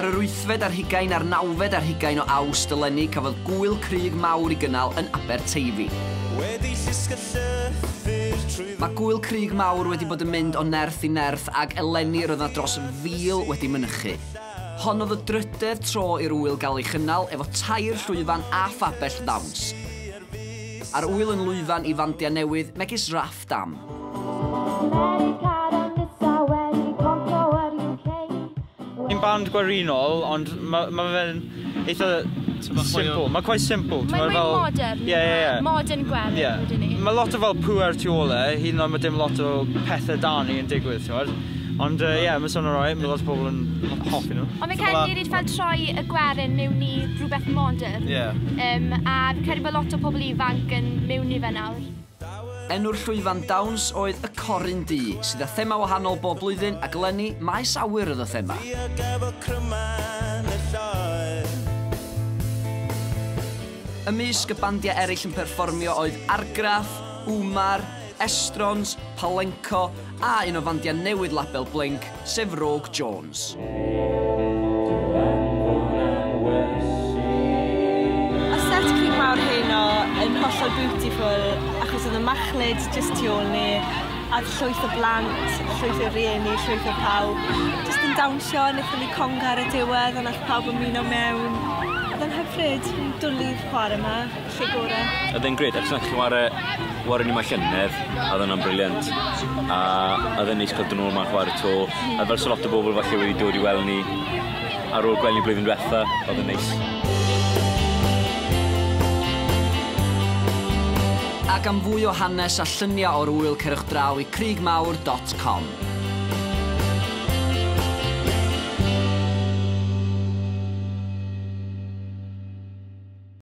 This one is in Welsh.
Ar yr 8fed ar 20 a'r 9fed ar 20 o Awst eleni cafodd Gwyl Crug Mawr I gynnal yn Aberteifi. Mae Gwyl Crug Mawr wedi bod yn mynd o nerth I nerth ag eleni roedd yna dros 1000 wedi mynychu. Hon oedd y drydedd tro i'r wyl gael ei chynnal efo tair llwyfan a phabell ddawns. A'r wyl yn lwyfan I fandia newydd megis raff dam. Ni'n band gwarinol, ond mae fe'n eitha simple. Mae'n quite simple. Mae'n modern. Modern gwely, ydyn ni. Mae lot o fel pŵer tu ôl hyd yn oed mae dim lot o pethau da ni yn digwydd, ti'n gwybod? Ond mae'n sôn o'r mae lot o bobl yn hoffi nhw. Ond mae'n cael ei fel troi y gwerin mewn I rhywbeth modern. A fi'n credu bod lot o pobl ifanc yn mewn I fe nawr. Enw'r llwyfan dawns oedd y Coryn Du, sydd â thema wahanol bob blwyddyn ac eleni maes awyr oedd y thema. Ymysg y bandiau eraill yn perfformio oedd Argraff, Wmar, Estrons, Palenco a un o fandiau newydd label Blink, sef Crug Jones. Y set Crug Mawr heno yn hollol beautiful achos oedd y machlud jyst tu ôl ni a llwyth o blant, llwyth o rieni, llwyth o pawb. Jyst yn dawnsio, wnaethon ni conga ar y diwedd a nath pawb ymuno mewn. Oedd yn hyfryd, yn dwlu'r chwarae yma, lle gorau. Oedd e'n gred, ac nath chwarae ni mae llynedd, a oedd e'n briliant. A oedd e'n neis cael dyn nhw'n ma'n chwarae to. A fel so lot o bobl falle wedi dod I weld ni ar ôl gweld ni blwyddyn diwetha, oedd e'n neis. Ac am fwy o hanes a lluniau o'r wyl cerwch draw I crugmawr.com.